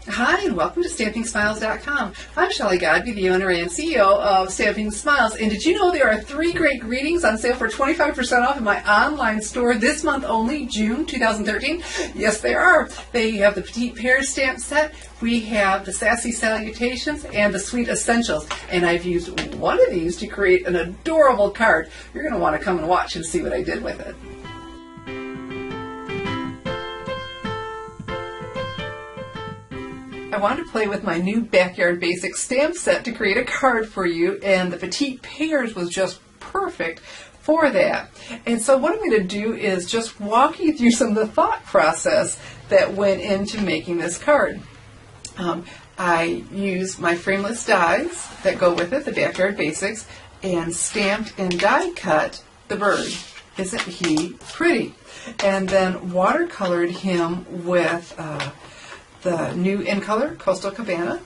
Hi, and welcome to StampingSmiles.com. I'm Shelley Godby, the owner and CEO of Stamping Smiles. And did you know there are 3 great greetings on sale for 25% off in my online store this month only, June 2013? Yes, there are. They have the Petite Pears stamp set, we have the Sassy Salutations, and the Sweet Essentials. And I've used one of these to create an adorable card. You're going to want to come and watch and see what I did with it. I wanted to play with my new Backyard Basics stamp set to create a card for you, and the Petite Pears was just perfect for that. And so what I'm going to do is just walk you through some of the thought process that went into making this card. I used my frameless dies that go with it, the Backyard Basics, and stamped and die cut the bird. Isn't he pretty? And then watercolored him with the new in color Coastal Cabana.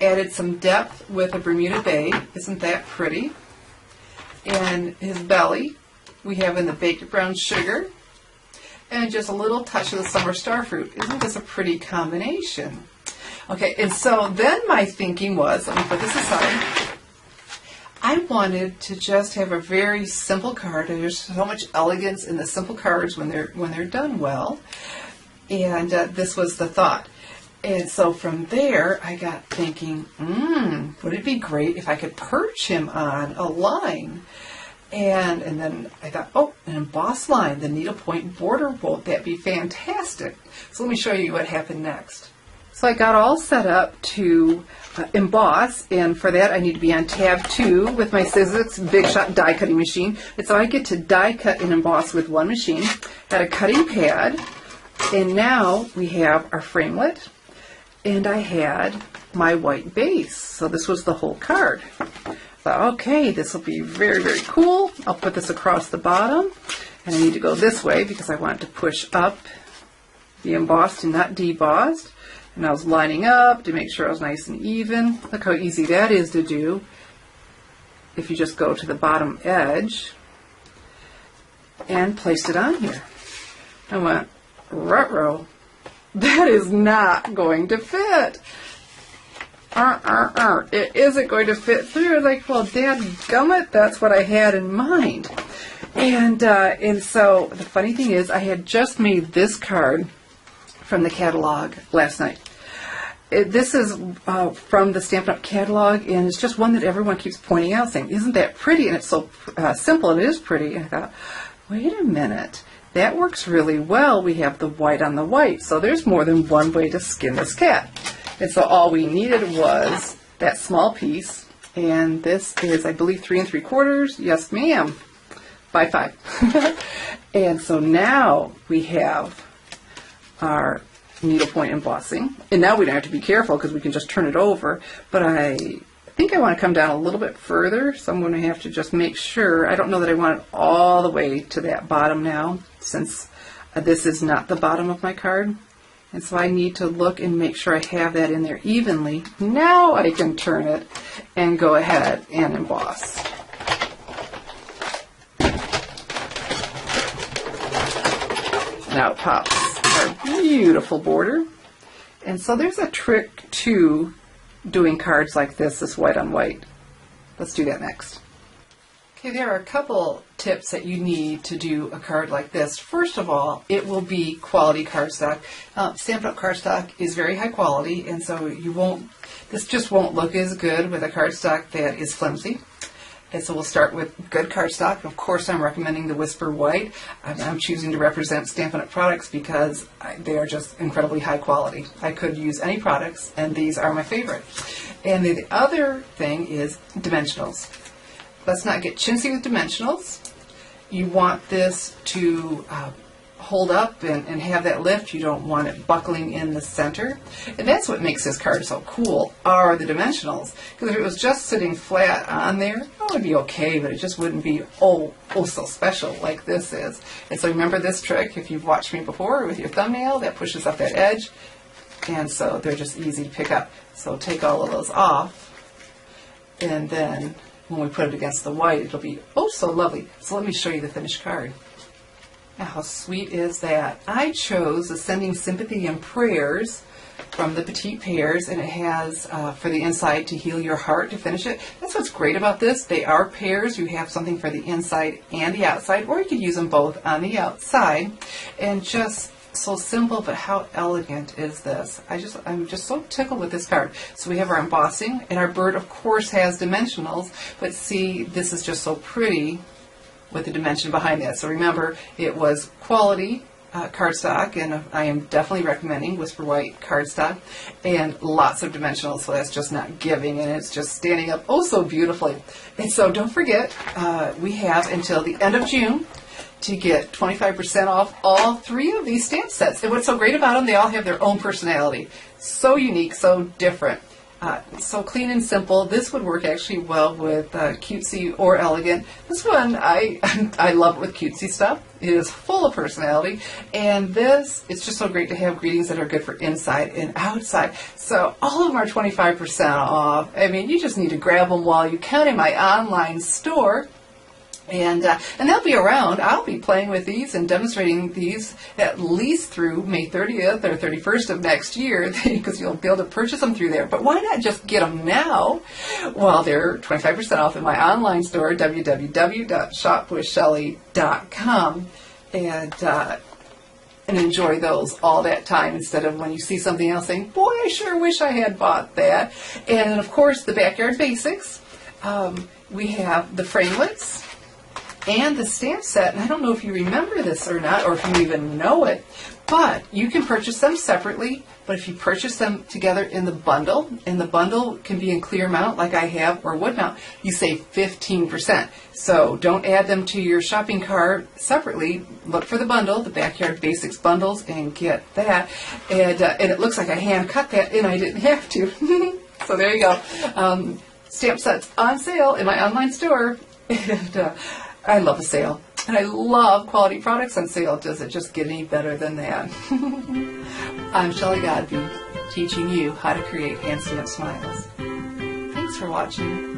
Added some depth with a Bermuda Bay. Isn't that pretty? And his belly we have in the baked brown sugar, and just a little touch of the summer starfruit. Isn't this a pretty combination? Okay, and so then my thinking was, let me put this aside, I wanted to just have a very simple card. There's so much elegance in the simple cards when they're done well. And this was the thought. And so from there, I got thinking, would it be great if I could perch him on a line? And then I thought, oh, an embossed line, the needlepoint border, won't that be fantastic? So let me show you what happened next. So I got all set up to emboss, and for that I need to be on tab 2 with my Sizzix Big Shot die cutting machine. And so I get to die cut and emboss with one machine. Got a cutting pad. And now we have our framelit, and I had my white base. So this was the whole card. Thought, okay, this will be very, very cool. I'll put this across the bottom, and I need to go this way because I want to push up the embossed and not debossed. And I was lining up to make sure I was nice and even. Look how easy that is to do if you just go to the bottom edge and place it on here. I went, ruh-roh, that is not going to fit. It isn't going to fit through. I was like, well, dadgummit, that's what I had in mind. And so the funny thing is, I had just made this card from the catalog last night. This is from the Stampin' Up catalog, and it's just one that everyone keeps pointing out, saying, isn't that pretty? And it's so simple, and it is pretty. And I thought, wait a minute. That works really well. We have the white on the white, so there's more than one way to skin this cat. And so all we needed was that small piece, and this is, I believe, 3 3/4. Yes, ma'am, by 5. And so now we have our needlepoint embossing, and now we don't have to be careful because we can just turn it over. But I think I want to come down a little bit further, so I'm going to have to just make sure. I don't know that I want it all the way to that bottom now, since this is not the bottom of my card. And so I need to look and make sure I have that in there evenly. Now I can turn it and go ahead and emboss. Now it pops our beautiful border. And so there's a trick to doing cards like this white on white. Let's do that next. Okay, there are a couple tips that you need to do a card like this. First of all, it will be quality cardstock. Stampin' Up cardstock is very high quality, and so this just won't look as good with a cardstock that is flimsy. And so we'll start with good cardstock. Of course, I'm recommending the Whisper White. I'm choosing to represent Stampin' Up products because they are just incredibly high quality. I could use any products, and these are my favorite. And the other thing is dimensionals. Let's not get chintzy with dimensionals. You want this to hold up and have that lift. You don't want it buckling in the center. And that's what makes this card so cool, are the dimensionals. Because if it was just sitting flat on there, it would be okay, but it just wouldn't be oh so special like this is. And so remember this trick, if you've watched me before with your thumbnail, that pushes up that edge. And so they're just easy to pick up. So take all of those off, and then when we put it against the white, it'll be oh so lovely. So let me show you the finished card. Now, how sweet is that? I chose the Sending Sympathy and Prayers from the petite pears, and it has for the inside to heal your heart to finish it. That's what's great about this. They are pears. You have something for the inside and the outside, or you could use them both on the outside. And just so simple, but how elegant is this? I'm just so tickled with this card. So we have our embossing, and our bird of course has dimensionals, but see, this is just so pretty with the dimension behind that. So remember, it was quality cardstock, and I am definitely recommending Whisper White cardstock, and lots of dimensionals, so that's just not giving, and it's just standing up oh so beautifully. And so don't forget, we have until the end of June to get 25% off all 3 of these stamp sets. And what's so great about them, they all have their own personality. So unique, so different. So clean and simple. This would work actually well with cutesy or elegant. This one, I love it with cutesy stuff. It is full of personality. And this, it's just so great to have greetings that are good for inside and outside. So all of them are 25% off. I mean, you just need to grab them while you can in my online store. And they'll be around. I'll be playing with these and demonstrating these at least through May 30th or 31st of next year, because you'll be able to purchase them through there. But why not just get them now while they're 25% off in my online store, www.shopwithshelly.com, and enjoy those all that time, instead of when you see something else saying, boy, I sure wish I had bought that. And of course, the Backyard Basics. We have the framelits and the stamp set, and I don't know if you remember this or not, or if you even know it, but you can purchase them separately, but if you purchase them together in the bundle, and the bundle can be in clear mount like I have, or wood mount, you save 15%. So don't add them to your shopping cart separately. Look for the bundle, the Backyard Basics bundles, and get that. And it looks like I hand cut that, and I didn't have to. So there you go. Stamp sets on sale in my online store. And I love a sale, and I love quality products on sale. Does it just get any better than that? I'm Shelley Godby, teaching you how to create hand stamped smiles. Thanks for watching.